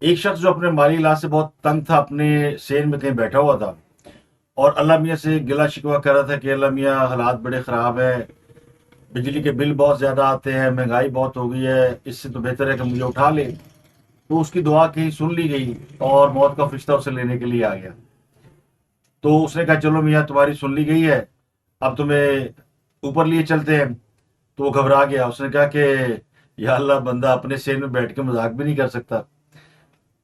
ایک شخص جو اپنے مالی حالات سے بہت تنگ تھا، اپنے سین میں کہیں بیٹھا ہوا تھا اور اللہ میاں سے گلا شکوہ کر رہا تھا کہ اللہ میاں حالات بڑے خراب ہیں، بجلی کے بل بہت زیادہ آتے ہیں، مہنگائی بہت ہو گئی ہے، اس سے تو بہتر ہے کہ مجھے اٹھا لے۔ تو اس کی دعا کہیں سن لی گئی اور موت کا فرشتہ اسے لینے کے لیے آ گیا۔ تو اس نے کہا چلو میاں تمہاری سن لی گئی ہے، اب تمہیں اوپر لیے چلتے ہیں۔ تو وہ گھبرا گیا، اس نے کہا کہ یا اللہ، بندہ اپنے سین میں بیٹھ کے مذاق بھی نہیں کر سکتا۔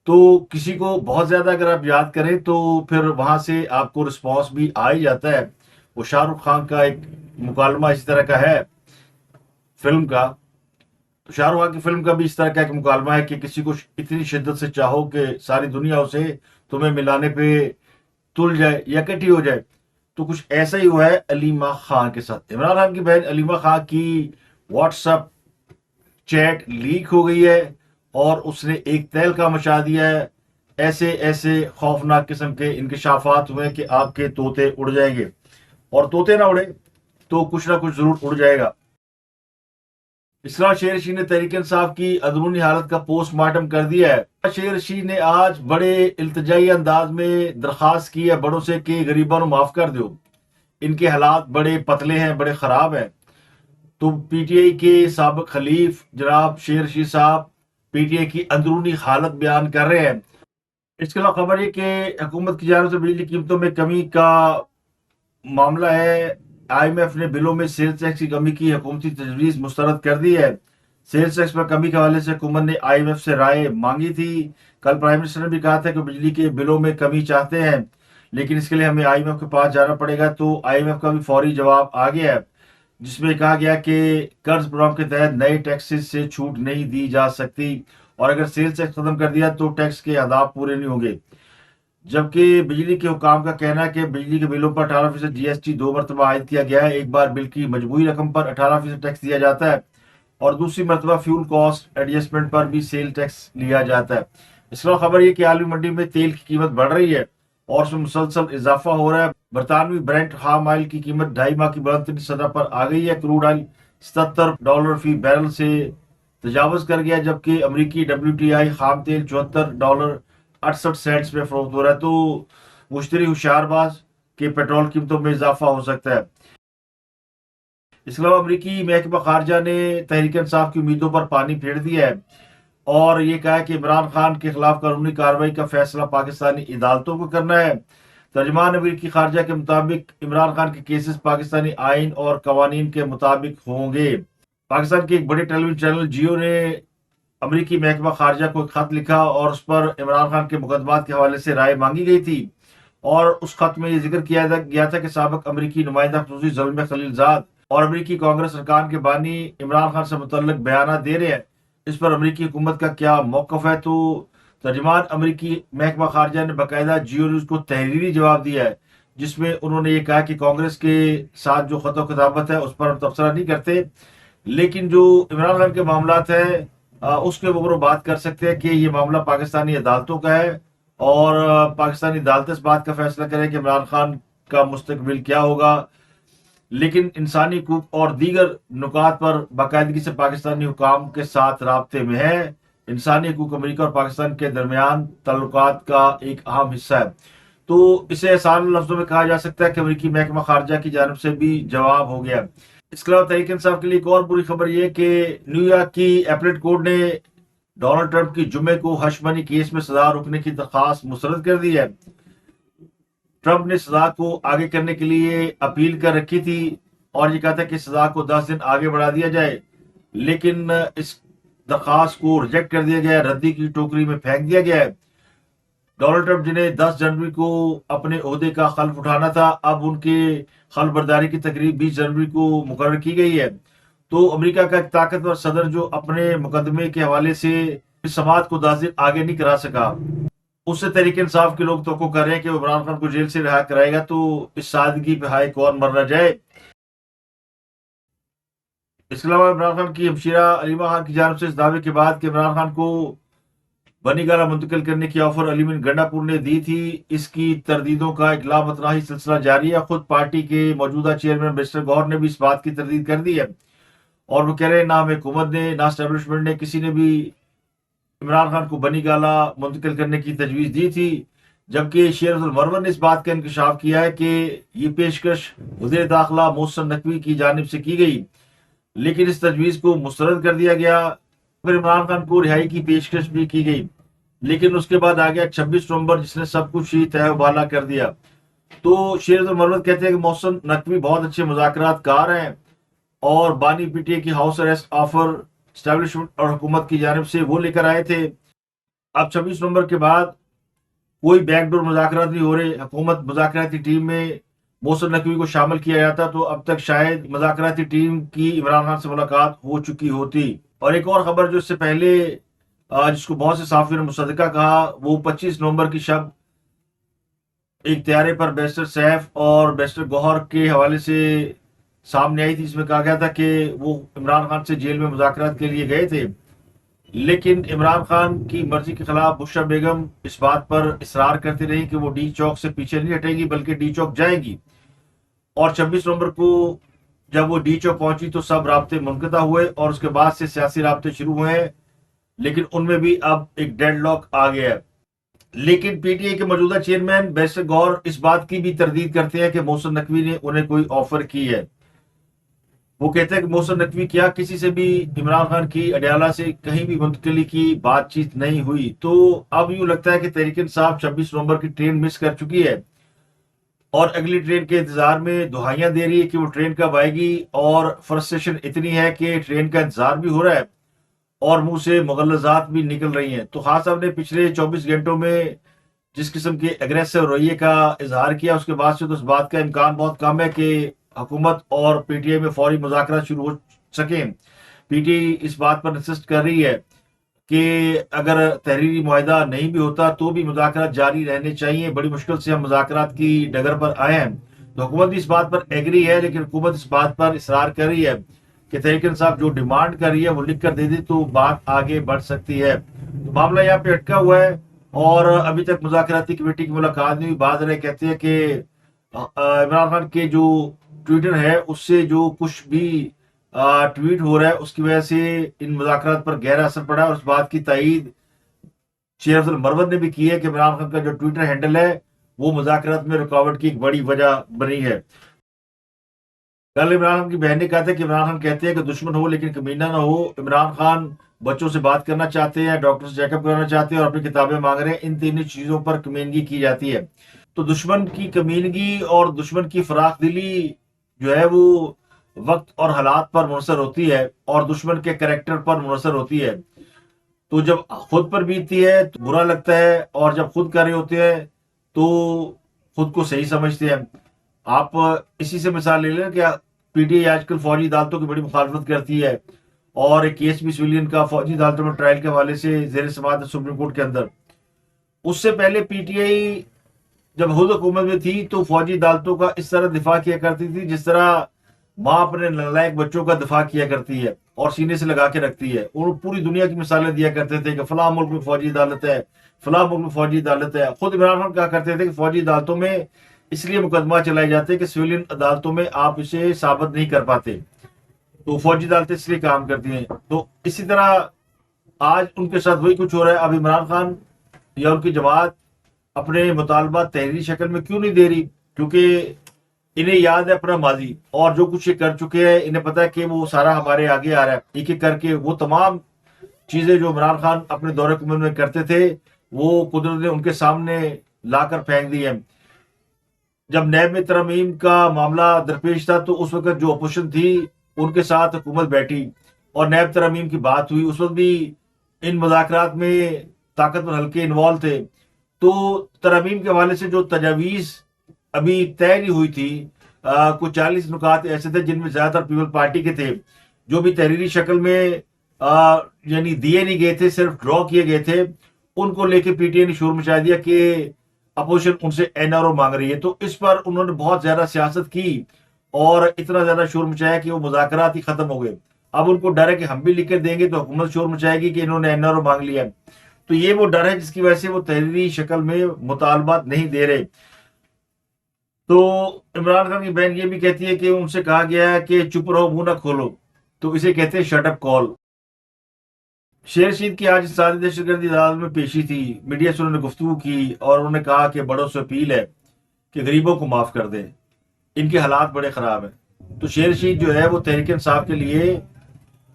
تو کسی کو بہت زیادہ اگر آپ یاد کریں تو پھر وہاں سے آپ کو رسپانس بھی آ ہی جاتا ہے۔ وہ شاہ رخ خان کا ایک مکالمہ اس طرح کا ہے فلم کا، تو شاہ رخ خان کی فلم کا بھی اس طرح کا ایک مکالمہ ہے کہ کسی کو اتنی شدت سے چاہو کہ ساری دنیا اسے تمہیں ملانے پہ تل جائے یا اکٹھی ہو جائے۔ تو کچھ ایسا ہی ہوا ہے علیمہ خان کے ساتھ۔ عمران خان کی بہن علیمہ خان کی واٹس ایپ چیٹ لیک ہو گئی ہے اور اس نے ایک تہلکہ مچا دیا ہے۔ ایسے ایسے خوفناک قسم کے انکشافات ہوئے کہ آپ کے طوطے اڑ جائیں گے، اور طوطے نہ اڑے تو کچھ نہ کچھ ضرور اڑ جائے گا۔ اس طرح شیر رشید نے تحریک انصاف کی اندرونی حالت کا پوسٹ مارٹم کر دیا ہے۔ شیر رشید نے آج بڑے التجائی انداز میں درخواست کی ہے بڑوں سے کہ غریبوں کو معاف کر دو، ان کے حالات بڑے پتلے ہیں، بڑے خراب ہیں۔ تو پی ٹی آئی کے سابق خلیف جناب شیر رشید صاحب پی ٹی آئی کی اندرونی حالت بیان کر رہے ہیں۔ اس کے علاوہ خبر یہ کہ حکومت کی جانب سے بجلی قیمتوں میں کمی کا معاملہ ہے۔ آئی ایم ایف نے بلوں میں سیلز ٹیکس کی کمی کی حکومتی تجویز مسترد کر دی ہے۔ سیلز ٹیکس پر کمی کے حوالے سے حکومت نے آئی ایم ایف سے رائے مانگی تھی۔ کل پرائم منسٹر نے بھی کہا تھا کہ بجلی کے بلوں میں کمی چاہتے ہیں، لیکن اس کے لیے ہمیں آئی ایم ایف کے پاس جانا پڑے گا۔ تو آئی ایم ایف کا بھی فوری جواب آ گیا ہے، جس میں کہا گیا کہ قرض پروگرام کے تحت نئے ٹیکسز سے چھوٹ نہیں دی جا سکتی، اور اگر سیلز ٹیکس ختم کر دیا تو ٹیکس کے اہداف پورے نہیں ہوں گے۔ جبکہ بجلی کے حکام کا کہنا ہے کہ بجلی کے بلوں پر 18% جی ایس ٹی 2 مرتبہ عائد کیا گیا ہے۔ ایک بار بل کی مجموعی رقم پر 18% ٹیکس دیا جاتا ہے اور دوسری مرتبہ فیول کاسٹ ایڈجسٹمنٹ پر بھی سیل ٹیکس لیا جاتا ہے۔ اس کے علاوہ خبر یہ کہ عالمی منڈی میں تیل کی قیمت بڑھ رہی ہے اور اس میں مسلسل اضافہ ہو رہا ہے۔ برطانوی برینٹ خام آئل کی قیمت 2.5 ماہ کی بلند ترین سطح پر آ گئی ہے۔ کروڈ آئل $77 فی بیرل سے تجاوز کر گیا، جبکہ امریکی ڈبلیو ٹی آئی خام تیل $74.68 پہ فروخت ہو رہا ہے۔ تو مشتری ہوشیار باز کہ پیٹرول قیمتوں میں اضافہ ہو سکتا ہے۔ اس کے علاوہ امریکی محکمہ خارجہ نے تحریک انصاف کی امیدوں پر پانی پھیر دیا ہے اور یہ کہا ہے کہ عمران خان کے خلاف قانونی کارروائی کا فیصلہ پاکستانی عدالتوں کو کرنا ہے۔ ترجمان امریکی خارجہ کے مطابق عمران خان کے کیسز پاکستانی آئین اور قوانین کے مطابق ہوں گے۔ پاکستان کے ایک بڑے ٹیلی ویژن چینل جیو نے امریکی محکمہ خارجہ کو ایک خط لکھا اور اس پر عمران خان کے مقدمات کے حوالے سے رائے مانگی گئی تھی، اور اس خط میں یہ ذکر کیا گیا تھا کہ سابق امریکی نمائندہ خصوصی زلمے خلیلزاد اور امریکی کانگریس ارکان کے بانی عمران خان سے متعلق بیانات دے رہے ہیں، اس پر امریکی حکومت کا کیا موقف ہے۔ تو ترجمان امریکی محکمہ خارجہ نے باقاعدہ جیو نیوز کو تحریری جواب دیا ہے، جس میں انہوں نے یہ کہا کہ کانگریس کے ساتھ جو خط و کتابت ہے اس پر ہم تبصرہ نہیں کرتے، لیکن جو عمران خان کے معاملات ہیں اس کے اوپر بات کر سکتے ہیں کہ یہ معاملہ پاکستانی عدالتوں کا ہے، اور پاکستانی عدالت اس بات کا فیصلہ کرے کہ عمران خان کا مستقبل کیا ہوگا۔ لیکن انسانی حقوق اور دیگر نکات پر باقاعدگی سے پاکستانی حکام کے ساتھ رابطے میں ہے۔ انسانی حقوق امریکہ اور پاکستان کے درمیان تعلقات کا ایک اہم حصہ ہے۔ تو اسے آسان لفظوں میں کہا جا سکتا ہے کہ امریکی محکمہ خارجہ کی جانب سے بھی جواب ہو گیا۔ اس کے علاوہ تحریک انصاف کے لیے ایک اور بری خبر یہ کہ نیو یارک کی ایپلیٹ کورٹ نے ڈونلڈ ٹرمپ کی جمعے کو ہش منی کیس میں سزا روکنے کی درخواست مسترد کر دی ہے۔ ٹرمپ نے سزا کو آگے کرنے کے لیے اپیل کر رکھی تھی اور یہ کہا تھا کہ سزا کو 10 دن آگے بڑھا دیا جائے، لیکن اس درخواست کو ریجیکٹ کر دیا گیا ہے، ردی کی ٹوکری میں پھینک دیا گیا ہے۔ ڈونلڈ ٹرمپ جنہیں 10 جنوری کو اپنے عہدے کا حلف اٹھانا تھا، اب ان کے حلف برداری کی تقریب 20 جنوری کو مقرر کی گئی ہے۔ تو امریکہ کا ایک طاقتور صدر جو اپنے مقدمے کے حوالے سے اس سماعت کو 10 دن آگے نہیں کرا سکا، اس سے تحریک انصاف کے لوگ توقع کر رہے ہیں کہ وہ عمران خان کو جیل سے رہا کرائے گا۔ تو اس سادگی پہ ہائے کون مر نہ جائے۔ اس کے علاوہ عمران خان کی ہمشیرہ علیمہ خان کی جانب سے اس دعوے کے بعد کہ عمران خان کو بنی گالہ منتقل کرنے کی آفر علی گنڈا پور نے دی تھی، اس کی تردیدوں کا ایک لامتناہی سلسلہ جاری ہے۔ خود پارٹی کے موجودہ چیئرمین مسٹر گوہر نے بھی اس بات کی تردید کر دی ہے، اور وہ کہہ رہے ہیں نہ ہمیں حکومت نے، نہ اسٹیبلشمنٹ نے، کسی نے بھی عمران خان کو بنی گالہ منتقل کرنے کی تجویز دی تھی، جبکہ شیرت المرور نے اس بات کا انکشاف کیا ہے کہ یہ پیشکش وزیر داخلہ محسن نقوی کی جانب سے کی گئی، لیکن اس تجویز کو مسترد کر دیا گیا۔ پھر عمران خان کو رہائی کی پیشکش بھی کی گئی، لیکن اس کے بعد آ گیا 26 نومبر، جس نے سب کچھ ہی تہہ و بالا کر دیا۔ تو شیرت المرور کہتے ہیں کہ محسن نقوی بہت اچھے مذاکرات کار ہیں اور بانی پی ٹی اے کی ہاؤس اریسٹ آفر اسٹیبلشمنٹ اور حکومت کی جانب سے وہ لے کر آئے تھے۔ اب 26 نومبر کے بعد کوئی بیک ڈور مذاکرات نہیں ہو رہے، حکومت مذاکراتی ٹیم میں محسن نقوی کو شامل کیا جاتا تو اب تک شاید مذاکراتی ٹیم کی عمران خان سے ملاقات ہو چکی ہوتی۔ اور ایک اور خبر جو اس سے پہلے جس کو بہت سے صحافیوں نے مصدقہ کہا، وہ 25 نومبر کی شب ایک طیارے پر بیرسٹر سیف اور بیرسٹر گوہر کے حوالے سے سامنے آئی تھی، اس میں کہا گیا تھا کہ وہ عمران خان سے جیل میں مذاکرات کے لیے گئے تھے، لیکن عمران خان کی مرضی کے خلاف بشریٰ بیگم اس بات پر اصرار کرتی رہی کہ وہ ڈی چوک سے پیچھے نہیں ہٹے گی بلکہ ڈی چوک جائیں گی۔ اور 26 نومبر کو جب وہ ڈی چوک پہنچی تو سب رابطے منقطع ہوئے اور اس کے بعد سے سیاسی رابطے شروع ہوئے ہیں، لیکن ان میں بھی اب ایک ڈیڈ لاک آ گیا ہے۔ لیکن پی ٹی اے کے موجودہ چیئرمین بیرسٹر گوہر اس بات کی بھی تردید کرتے ہیں کہ محسن نقوی نے انہیں کوئی آفر کی ہے۔ وہ کہتے ہیں کہ محسن نقوی کیا کسی سے بھی عمران خان کی اڈیالہ سے کہیں بھی منتقلی کی بات چیت نہیں ہوئی۔ تو اب یوں لگتا ہے کہ تحریک انصاف 26 نومبر کی ٹرین مس کر چکی ہے اور اگلی ٹرین کے انتظار میں دہائیاں دے رہی ہے کہ وہ ٹرین کب آئے گی، اور فرسٹریشن اتنی ہے کہ ٹرین کا انتظار بھی ہو رہا ہے اور منہ سے مغلظات بھی نکل رہی ہیں۔ تو خان صاحب نے پچھلے 24 گھنٹوں میں جس قسم کے اگریسو رویے کا اظہار کیا، اس کے بعد سے تو اس بات کا امکان بہت کم ہے کہ حکومت اور پی ٹی اے میں فوری مذاکرات شروع ہو سکیں۔ پی ٹی اے اس بات پر انسسٹ کر رہی ہے کہ اگر تحریری معاہدہ نہیں بھی ہوتا تو بھی مذاکرات جاری رہنے چاہیے، بڑی مشکل سے ہم مذاکرات کی ڈگر پر آئے ہیں۔ تو حکومت بھی اس بات پر ایگری ہے، لیکن حکومت اس بات پر اصرار کر رہی ہے کہ تحریک انصاف جو ڈیمانڈ کر رہی ہے وہ لکھ کر دے دے تو بات آگے بڑھ سکتی ہے۔ تو معاملہ یہاں پہ اٹکا ہوا ہے اور ابھی تک مذاکراتی کمیٹی کی ملاقات نہیں ہوئی۔ بعض رہے کہتے ہیں کہ عمران خان کے جو ٹویٹر ہے اس سے جو کچھ بھی ٹویٹ ہو رہا ہے اس کی وجہ سے ان مذاکرات پر گہرا اثر پڑا ہے، اور اس بات کی تائید شیرت المرور نے بھی کی ہے کہ عمران خان کا جو ٹویٹر ہینڈل ہے وہ مذاکرات میں رکاوٹ کی ایک بڑی وجہ بنی ہے۔ کل عمران خان کی بہن نے کہا تھا کہ عمران خان کہتے ہیں کہ دشمن ہو لیکن کمینہ نہ ہو۔ عمران خان بچوں سے بات کرنا چاہتے ہیں، ڈاکٹر سے چیک اپ کرانا چاہتے ہیں اور اپنی کتابیں مانگ رہے ہیں، ان تینوں چیزوں پر کمینگی کی جاتی ہے۔ تو دشمن کی کمینگی اور دشمن کی فراخ دلی جو ہے وہ وقت اور حالات پر منحصر ہوتی ہے اور دشمن کے کریکٹر پر منحصر ہوتی ہے۔ تو جب خود پر بیتتی ہے تو برا لگتا ہے، اور جب خود کر رہے ہوتے ہیں تو خود کو صحیح سمجھتے ہیں۔ آپ اسی سے مثال لے لیں کہ پی ٹی اے آج کل فوجی عدالتوں کی بڑی مخالفت کرتی ہے، اور ایک کیس بھی سویلین کا فوجی عدالتوں میں ٹرائل کے حوالے سے زیر سماعت ہے سپریم کورٹ کے اندر۔ اس سے پہلے پی ٹی آئی جب خود حکومت میں تھی تو فوجی عدالتوں کا اس طرح دفاع کیا کرتی تھی جس طرح ماں اپنے نالائق بچوں کا دفاع کیا کرتی ہے اور سینے سے لگا کے رکھتی ہے، اور پوری دنیا کی مثالیں دیا کرتے تھے کہ فلاں ملک میں فوجی عدالت ہے، فلاں ملک میں فوجی عدالت ہے۔ خود عمران خان کہا کرتے تھے کہ فوجی عدالتوں میں اس لیے مقدمہ چلائے جاتے کہ سویلین عدالتوں میں آپ اسے ثابت نہیں کر پاتے، تو فوجی عدالتیں اس لیے کام کرتی ہیں۔ تو اسی طرح آج ان کے ساتھ وہی کچھ ہو رہا ہے۔ اب عمران خان یا ان کی جماعت اپنے مطالبات تحریری شکل میں کیوں نہیں دے رہی؟ کیونکہ انہیں یاد ہے اپنا ماضی اور جو کچھ یہ کر چکے ہیں، انہیں پتا ہے کہ وہ سارا ہمارے آگے آ رہا ہے۔ ایک ایک کر کے وہ تمام چیزیں جو عمران خان اپنے دور حکومت میں کرتے تھے وہ قدرت نے ان کے سامنے لا کر پھینک دی ہے۔ جب نیب میں ترمیم کا معاملہ درپیش تھا تو اس وقت جو اپوزیشن تھی ان کے ساتھ حکومت بیٹھی اور نیب ترمیم کی بات ہوئی، اس وقت بھی ان مذاکرات میں طاقتور حلقے انوالو تھے۔ تو ترمیم کے حوالے سے جو تجاویز ابھی طے نہیں ہوئی تھی، کچھ 40 نکات ایسے تھے جن میں زیادہ تر پیپل پارٹی کے تھے، جو بھی تحریری شکل میں یعنی دیے نہیں گئے تھے، صرف ڈرا کیے گئے تھے، ان کو لے کے پی ٹی اے نے شور مچا دیا کہ اپوزیشن ان سے این آر او مانگ رہی ہے۔ تو اس پر انہوں نے بہت زیادہ سیاست کی اور اتنا زیادہ شور مچایا کہ وہ مذاکرات ہی ختم ہو گئے۔ اب ان کو ڈر ہے کہ ہم بھی لکھ کر دیں گے تو حکومت شور مچائے گی کہ انہوں نے این آر او مانگ لیا۔ تو یہ وہ ڈر ہے جس کی وجہ سے وہ تحریری شکل میں مطالبات نہیں دے رہے۔ تو عمران خان کی بہن یہ بھی کہتی ہے کہ ان سے کہا گیا ہے کہ چپ رہو، منہ نہ کھولو، تو اسے کہتے ہیں شٹ اپ کال۔ شیر رشید کی آج انسانی دہشت گردی عدالت میں پیشی تھی. میڈیا سے انہوں نے گفتگو کی اور انہوں نے کہا کہ بڑوں سے اپیل ہے کہ غریبوں کو معاف کر دیں, ان کے حالات بڑے خراب ہیں. تو شیر رشید جو ہے وہ تحریک انصاف کے لیے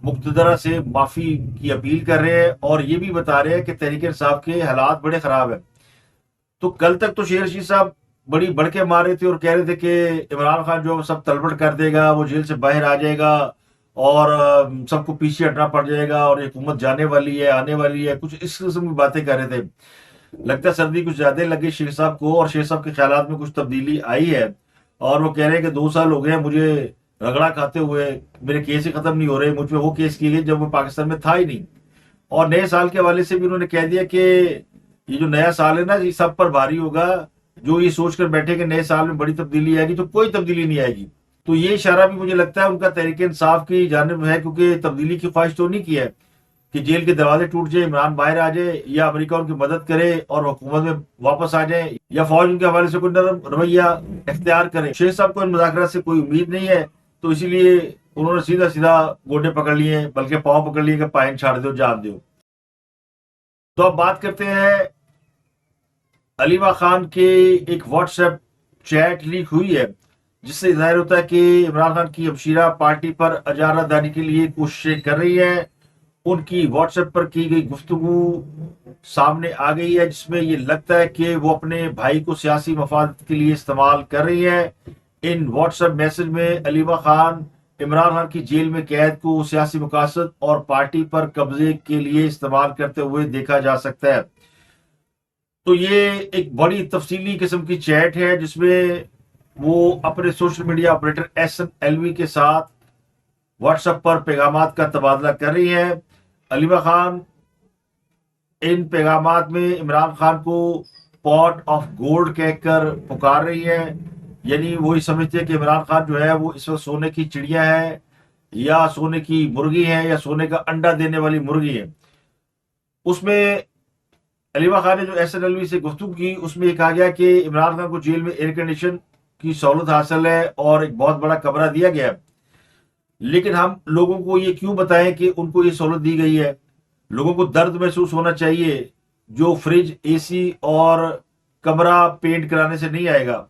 مقتدرہ سے معافی کی اپیل کر رہے ہیں اور یہ بھی بتا رہے ہیں کہ تحریک انصاف کے حالات بڑے خراب ہیں. تو کل تک تو شیر رشید صاحب بڑی بڑھ کے مار رہے تھے اور کہہ رہے تھے کہ عمران خان جو سب تلبٹ کر دے گا, وہ جیل سے باہر آ جائے گا اور سب کو پیچھے ہٹنا پڑ جائے گا اور حکومت جانے والی ہے, آنے والی ہے, کچھ اس قسم کی باتیں کر رہے تھے. لگتا ہے سردی کچھ زیادہ لگی شیر صاحب کو اور شیر صاحب کے خیالات میں کچھ تبدیلی آئی ہے اور وہ کہہ رہے ہیں کہ 2 سال ہو گئے ہیں مجھے رگڑا کھاتے ہوئے, میرے کیس ہی ختم نہیں ہو رہے, مجھ پہ وہ کیس کیے گئے جب وہ پاکستان میں تھا ہی نہیں. اور نئے سال کے حوالے سے بھی انہوں نے کہہ دیا کہ یہ جو نیا سال ہے نا یہ سب پر بھاری ہوگا. جو یہ سوچ کر بیٹھے کہ نئے سال میں بڑی تبدیلی آئے گی, تو کوئی تبدیلی نہیں آئے گی. تو یہ اشارہ بھی مجھے لگتا ہے ان کا تحریک انصاف کی جانب ہے, کیونکہ تبدیلی کی خواہش تو نہیں کی ہے کہ جیل کے دروازے ٹوٹ جائے, عمران باہر آ جائے یا امریکہ ان کی مدد کرے اور حکومت میں واپس آ جائیں یا فوج ان کے حوالے سے کوئی نرم رویہ اختیار کرے. شیخ صاحب کو ان مذاکرات سے کوئی امید نہیں ہے, تو اسی لیے انہوں نے سیدھا سیدھا گوڈے پکڑ لیے, بلکہ پاؤں پکڑ لیے کہ پائن چھاڑ دو, جان دو. تو اب بات کرتے ہیں علیمہ خان کے ایک واٹس ایپ چیٹ لیک ہوئی ہے جس سے ظاہر ہوتا ہے کہ عمران خان کی ہمشیرہ پارٹی پر اجارہ داری کے لیے کوششیں کر رہی ہے. ان کی واٹس ایپ پر کی گئی گفتگو سامنے آ گئی ہے جس میں یہ لگتا ہے کہ وہ اپنے بھائی کو سیاسی مفاد کے لیے استعمال کر رہی ہے. ان واٹس ایپ میسج میں علیمہ خان عمران خان کی جیل میں قید کو سیاسی مقاصد اور پارٹی پر قبضے کے لیے استعمال کرتے ہوئے دیکھا جا سکتا ہے. تو یہ ایک بڑی تفصیلی قسم کی چیٹ ہے جس میں وہ اپنے سوشل میڈیا آپریٹر SNLV کے ساتھ واٹس ایپ پر پیغامات کا تبادلہ کر رہی ہے. علیمہ خان ان پیغامات میں عمران خان کو پاٹ آف گولڈ کہہ کر پکار رہی ہے, یعنی وہی سمجھتے ہیں کہ عمران خان جو ہے وہ اس وقت سونے کی چڑیا ہے یا سونے کی مرغی ہے یا سونے کا انڈا دینے والی مرغی ہے. اس میں علیمہ خان نے جو SNLV سے گفتگو کی اس میں یہ کہا گیا کہ عمران خان کو جیل میں ایئر کنڈیشن کی سہولت حاصل ہے اور ایک بہت بڑا کمرہ دیا گیا ہے, لیکن ہم لوگوں کو یہ کیوں بتائیں کہ ان کو یہ سہولت دی گئی ہے؟ لوگوں کو درد محسوس ہونا چاہیے جو فریج, AC اور کمرہ پینٹ کرانے سے نہیں آئے گا.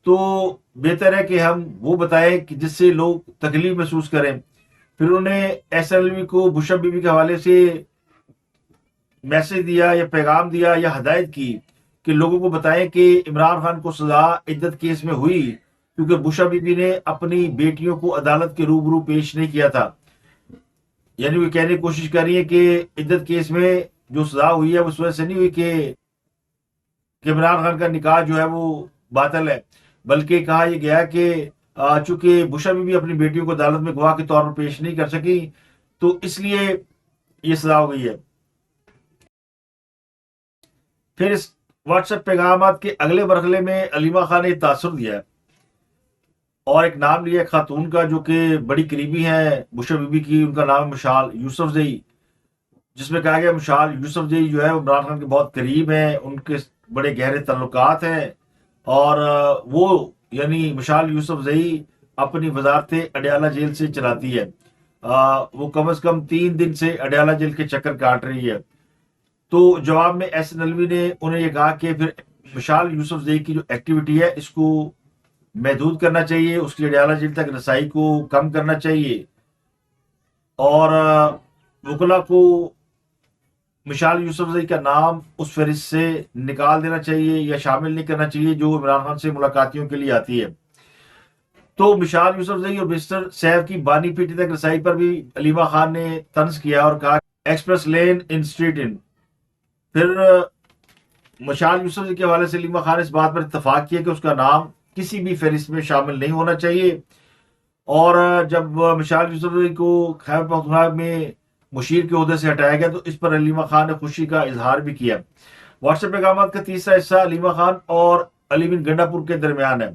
تو بہتر ہے کہ ہم وہ بتائیں کہ جس سے لوگ تکلیف محسوس کریں. پھر انہوں نے SNLV کو بشپ بی بی کے حوالے سے میسج دیا یا پیغام دیا یا ہدایت کی کہ لوگوں کو بتائیں کہ عمران خان کو سزا عدت کیس میں ہوئی کیونکہ بشپ بی بی نے اپنی بیٹیوں کو عدالت کے روبرو پیش نہیں کیا تھا. یعنی وہ کہنے کی کوشش کر رہی ہے کہ عدت کیس میں جو سزا ہوئی ہے وہ اس وجہ سے نہیں ہوئی کہ عمران خان کا نکاح جو ہے وہ باطل ہے, بلکہ کہا یہ گیا کہ چونکہ بشپ بی بی اپنی بیٹیوں کو عدالت میں گواہ کے طور پر پیش نہیں کر سکی تو اس لیے یہ سزا ہو گئی ہے. پھر اس واٹس ایپ پیغامات کے اگلے مرحلے میں علیمہ خان نے تاثر دیا ہے اور ایک نام لیا خاتون کا جو کہ بڑی قریبی ہے بشپ بی بی کی. ان کا نام مشال یوسفزئی, جس میں کہا گیا مشال یوسفزئی جو ہے عمران خان کے بہت قریب ہیں, ان کے بڑے گہرے تعلقات ہیں اور وہ یعنی مشال یوسفزئی اپنی وزارت اڈیالہ جیل سے چلاتی ہے. وہ کم از کم 3 دن سے اڈیالہ جیل کے چکر کاٹ رہی ہے. تو جواب میں SNLV نے انہیں یہ کہا کہ پھر مشال یوسفزئی کی جو ایکٹیویٹی ہے اس کو محدود کرنا چاہیے, اس کی اڈیالہ جیل تک رسائی کو کم کرنا چاہیے اور وکلا کو مشال یوسفزئی کا نام اس فہرست سے نکال دینا چاہیے یا شامل نہیں کرنا چاہیے جو عمران خان سے ملاقاتیوں کے لیے آتی ہے. تو مشال یوسفزئی اور مسٹر سیف کی بانی پیٹی تک رسائی پر بھی علیمہ خان نے طنز کیا اور کہا ایکسپریس لین ان اسٹریٹ ان. پھر مشال یوسفزئی کے حوالے سے علیمہ خان نے اس بات پر اتفاق کیا کہ اس کا نام کسی بھی فہرست میں شامل نہیں ہونا چاہیے. اور جب مشال یوسفزئی کو خیبر پختونخوا میں مشیر کے عہدے سے ہٹایا گیا تو اس پر علیمہ خان نے خوشی کا اظہار بھی کیا. واٹس ایپ پیغامات کا تیسرا حصہ علیمہ خان اور علی بن گنڈا پور کے درمیان ہے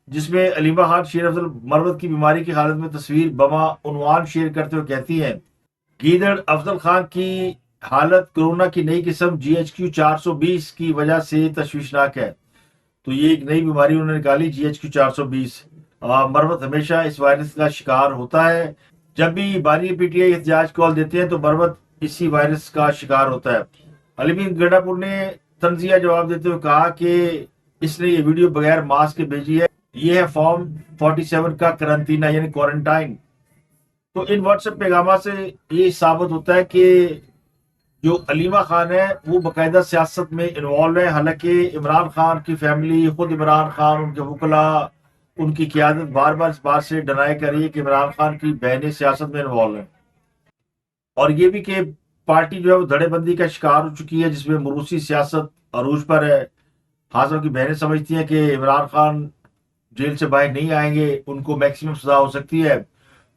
جس میں علیمہ خان شیر افضل مروت کی بیماری کی حالت میں تصویر بما عنوان شیئر کرتے ہوئے کہتی ہیں گیدڑ افضل خان کی حالت کورونا کی نئی قسم GHQ 420 کی وجہ سے تشویشناک ہے. تو یہ ایک نئی بیماری انہوں نے نکالی GHQ 420. مروت ہمیشہ اس وائرس کا شکار ہوتا ہے. جب بھی بانی PTI احتجاج کال دیتے ہیں تو مروت اسی وائرس کا شکار ہوتا ہے۔ علیم گڈا پور نے تنزیہ جواب دیتے ہوئے کہا کہ اس نے یہ ویڈیو بغیر ماسک کے بھیجی ہے، یہ ہے فارم 47 کا کرنٹینہ یعنی کوارنٹائن۔ تو ان واٹس ایپ پیغامات سے یہ ثابت ہوتا ہے کہ جو علیمہ خان ہے وہ باقاعدہ سیاست میں انوالو ہے، حالانکہ عمران خان کی فیملی، خود عمران خان، ان کے وکلاء، ان کی قیادت بار بار اس بات سے ڈینائی کر رہی ہے کہ عمران خان کی بہنیں سیاست میں انوالو ہیں، اور یہ بھی کہ پارٹی جو ہے وہ دھڑے بندی کا شکار ہو چکی ہے جس میں موروثی سیاست عروج پر ہے۔ خاص طور کی بہنیں سمجھتی ہیں کہ عمران خان جیل سے باہر نہیں آئیں گے، ان کو میکسیمم سزا ہو سکتی ہے،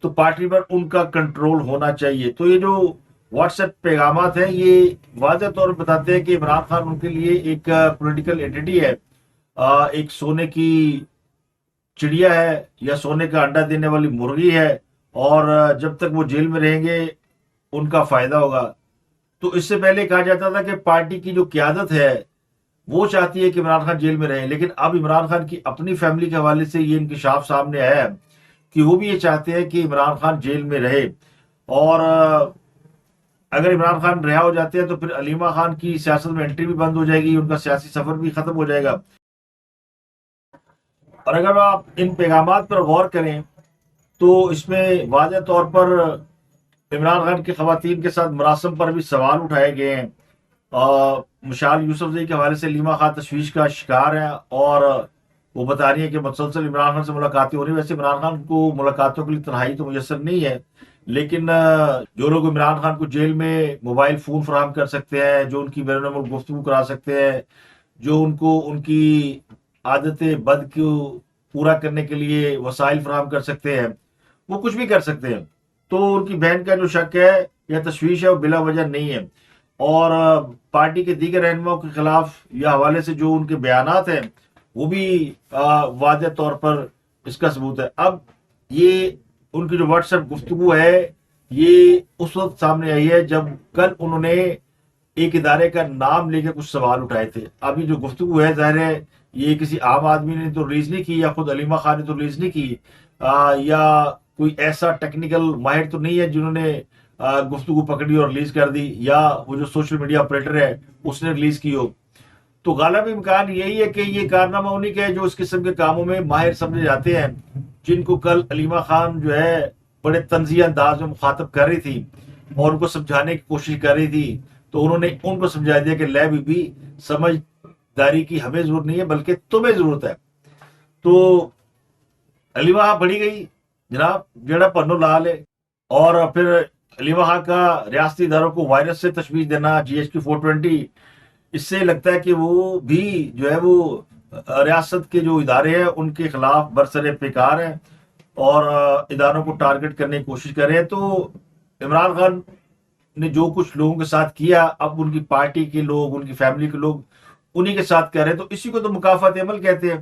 تو پارٹی پر ان کا کنٹرول ہونا چاہیے۔ تو یہ جو واٹس ایپ پیغامات ہیں یہ واضح طور پر بتاتے ہیں کہ عمران خان ان کے لیے ایک پولیٹیکل اینٹی ہے، ایک سونے کی چڑیا ہے یا سونے کا انڈا دینے والی مرغی ہے، اور جب تک وہ جیل میں رہیں گے ان کا فائدہ ہوگا۔ تو اس سے پہلے کہا جاتا تھا کہ پارٹی کی جو قیادت ہے وہ چاہتی ہے کہ عمران خان جیل میں رہے، لیکن اب عمران خان کی اپنی فیملی کے حوالے سے یہ انکشاف سامنے آیا ہے کہ وہ بھی یہ چاہتے ہیں کہ عمران خان جیل میں رہے، اور اگر عمران خان رہا ہو جاتے ہیں تو پھر علیمہ خان کی سیاست میں انٹری بھی بند ہو جائے گی، ان کا سیاسی سفر بھی ختم ہو جائے گا۔ اور اگر آپ ان پیغامات پر غور کریں تو اس میں واضح طور پر عمران خان کی خواتین کے ساتھ مراسم پر بھی سوال اٹھائے گئے ہیں۔ مشال یوسف زئی کے حوالے سے علیمہ خان تشویش کا شکار ہیں، اور وہ بتا رہی ہیں کہ مسلسل عمران خان سے ملاقاتیں ہو رہی ہیں۔ ویسے عمران خان کو ملاقاتوں کے لیے تنہائی تو میسر نہیں ہے، لیکن جو لوگ عمران خان کو جیل میں موبائل فون فراہم کر سکتے ہیں، جو ان کی بیرون ملک گفتگو کرا سکتے ہیں، جو ان کو ان کی عادت بد کو پورا کرنے کے لیے وسائل فراہم کر سکتے ہیں، وہ کچھ بھی کر سکتے ہیں۔ تو ان کی بہن کا جو شک ہے یا تشویش ہے وہ بلا وجہ نہیں ہے، اور پارٹی کے دیگر رہنماؤں کے خلاف یا حوالے سے جو ان کے بیانات ہیں وہ بھی واضح طور پر اس کا ثبوت ہے۔ اب یہ ان کی جو واٹس ایپ گفتگو ہے یہ اس وقت سامنے آئی ہے جب کل انہوں نے ایک ادارے کا نام لے کے کچھ سوال اٹھائے تھے۔ اب یہ جو گفتگو ہے ظاہر ہے یہ کسی عام آدمی نے تو ریلیز نہیں کی، یا خود علیمہ خان نے تو ریلیز نہیں کی، یا کوئی ایسا ٹیکنیکل ماہر تو نہیں ہے جنہوں نے گفتگو پکڑی اور ریلیز کر دی، یا وہ جو سوشل میڈیا آپریٹر ہے اس نے ریلیز کی ہو۔ تو غالب امکان یہی ہے کہ یہ کارنامہ انہی کے ہے جو اس قسم کے کاموں میں ماہر سمجھے جاتے ہیں، جن کو کل علیمہ خان جو ہے بڑے طنزی انداز میں مخاطب کر رہی تھی اور ان کو سمجھانے کی کوشش کر رہی تھی، تو انہوں نے ان کو سمجھا دیا کہ لے بی سمجھداری کی ہمیں ضرورت نہیں ہے بلکہ تمہیں ضرورت ہے۔ تو علیمہ خان بڑھی گئی جناب، جڑا پنو لال ہے، اور پھر علیمہ خان کا ریاستی اداروں کو وائرس سے تشویش دینا، جی ایچ کی 420، اس سے لگتا ہے کہ وہ بھی جو ہے وہ ریاست کے جو ادارے ہیں ان کے خلاف برسر پیکار ہیں اور اداروں کو ٹارگٹ کرنے کی کوشش کر رہے ہیں۔ تو عمران خان نے جو کچھ لوگوں کے ساتھ کیا، اب ان کی پارٹی کے لوگ، ان کی فیملی کے لوگ انہی کے ساتھ کر رہے ہیں، تو اسی کو تو مکافات عمل کہتے ہیں۔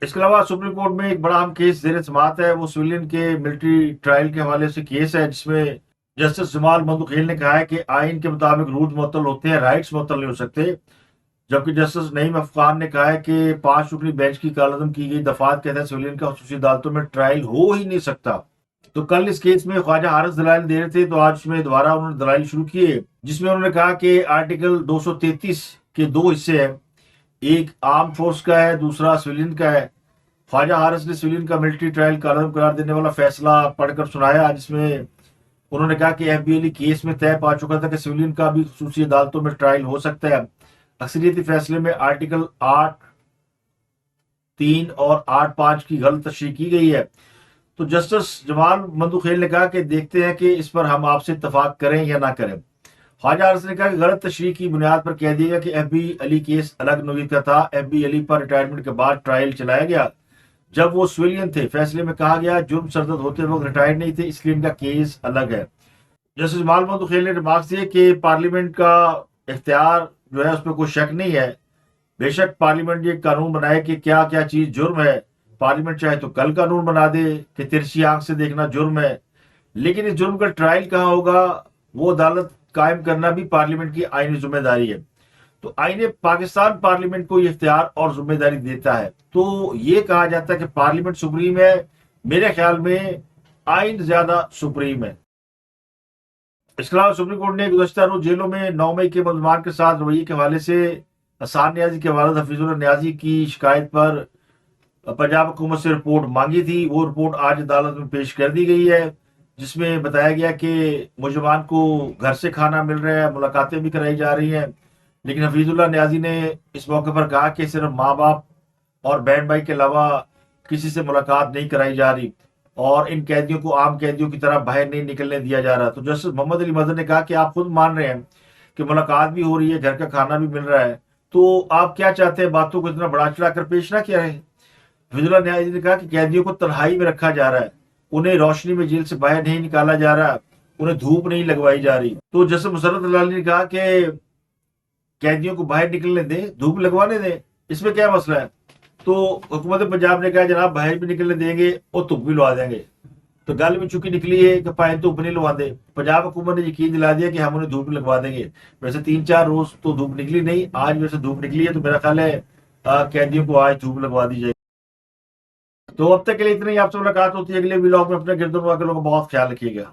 اس کے علاوہ سپریم کورٹ میں ایک بڑا اہم کیس زیر سماعت ہے، وہ سویلین کے ملٹری ٹرائل کے حوالے سے کیس ہے، جس میں جسٹس جمال مندوخیل نے کہا ہے کہ آئین کے مطابق رولز معطل ہوتے ہیں، رائٹس معطل نہیں ہو سکتے، جبکہ جسٹس نعیم افغان نے کہا ہے کہ 5 رکنی بینچ کی کالعدم کی گئی دفعات کے تحت سویلین کا خصوصی عدالتوں میں ٹرائل ہو ہی نہیں سکتا۔ تو کل اس کیس میں خواجہ حارث دلائل دے رہے تھے، تو آج اس میں دوبارہ انہوں نے دلائل شروع کیے، جس میں انہوں نے کہا کہ آرٹیکل 233 کے 2 حصے ہیں، ایک عام فورس کا ہے، دوسرا سویلین کا ہے۔ خواجہ حارث نے سویلین کا ملٹری ٹرائل کالعدم قرار دینے والا فیصلہ پڑھ کر سنایا، جس میں انہوں نے کہا کہ ایف بی ایل کیس میں طے پا چکا تھا کہ سویلین کا بھی خصوصی عدالتوں میں ٹرائل ہو سکتا ہے۔ اکثریتی فیصلے میں آرٹیکل 8(3) اور 8(5) کی غلط تشریح کی گئی ہے۔ تو جسٹس جمال مندوخیل نے کہا کہ دیکھتے ہیں کہ اس پر ہم آپ سے اتفاق کریں یا نہ کریں۔ خواجہ حارث نے کہا کہ غلط تشریح کی بنیاد پر کہہ دیا گیا کہ ایف بی علی کیس الگ نوعیت کا تھا، ایف بی علی پر ریٹائرمنٹ کے بعد ٹرائل چلایا گیا جب وہ سویلین تھے، فیصلے میں کہا گیا جرم سرزد ہوتے وقت ریٹائرڈ نہیں تھے، اس لیے ان کا کیس الگ ہے۔ جسٹس جمال مندوخیل نے ریمارکس دیے کہ پارلیمنٹ کا اختیار جو ہے اس میں کوئی شک نہیں ہے، بے شک پارلیمنٹ یہ قانون بنائے کہ کیا کیا چیز جرم ہے، پارلیمنٹ چاہے تو کل قانون بنا دے کہ ترچھی آنکھ سے دیکھنا جرم ہے، لیکن اس جرم کا ٹرائل کہاں ہوگا، وہ عدالت قائم کرنا بھی پارلیمنٹ کی آئینی ذمہ داری ہے۔ تو آئین پاکستان پارلیمنٹ کو یہ اختیار اور ذمہ داری دیتا ہے۔ تو یہ کہا جاتا ہے کہ پارلیمنٹ سپریم ہے، میرے خیال میں آئین زیادہ سپریم ہے۔ اس کے علاوہ سپریم کورٹ نے گزشتہ روز جیلوں میں 9 مئی کے ملزمان کے ساتھ رویے کے حوالے سے حسان نیازی کے والد حفیظ اللہ نیازی کی شکایت پر پنجاب حکومت سے رپورٹ مانگی تھی. وہ رپورٹ آج عدالت میں پیش کر دی گئی ہے، جس میں بتایا گیا کہ ملزمان کو گھر سے کھانا مل رہا ہے، ملاقاتیں بھی کرائی جا رہی ہیں. لیکن حفیظ اللہ نیازی نے اس موقع پر کہا کہ صرف ماں باپ اور بہن بھائی کے علاوہ کسی سے ملاقات نہیں کرائی جا رہی اور ان قیدیوں کو عام قیدیوں کی طرح باہر نہیں نکلنے دیا جا رہا. تو جسٹس محمد علی مظہر نے کہا کہ آپ خود مان رہے ہیں کہ ملاقات بھی ہو رہی ہے، گھر کا کھانا بھی مل رہا ہے، تو آپ کیا چاہتے ہیں؟ باتوں کو اتنا بڑا چڑھا کر پیش نہ کیا ہے. حفیظ اللہ نیازی نے کہا کہ قیدیوں کو تنہائی میں رکھا جا رہا ہے، انہیں روشنی میں جیل سے باہر نہیں نکالا جا رہا، انہیں دھوپ نہیں لگوائی جا رہی. تو جسٹس مسرت اللہ علی نے کہا کہ قیدیوں کو باہر نکلنے دیں، دھوپ لگوانے دیں، اس میں کیا مسئلہ ہے؟ تو حکومت پنجاب نے کہا جناب باہر بھی نکلنے دیں گے اور دھوپ بھی لوا دیں گے. تو گل میں چونکہ نکلی ہے کہ پائن دھوپ نہیں لوا دے، پنجاب حکومت نے یقین دلا دیا کہ ہم انہیں دھوپ لگوا دیں گے. ویسے 3-4 روز تو دھوپ نکلی نہیں، آج ویسے دھوپ نکلی ہے، تو میرا خیال ہے قیدیوں کو آج دھوپ لگوا دی جائے. تو اب تک کے لیے اتنا ہی. آپ سے ملاقات ہوتی ہے اگلے ولاگ میں. اپنے گرد و نواح کے لوگوں کا بہت خیال رکھیے گا.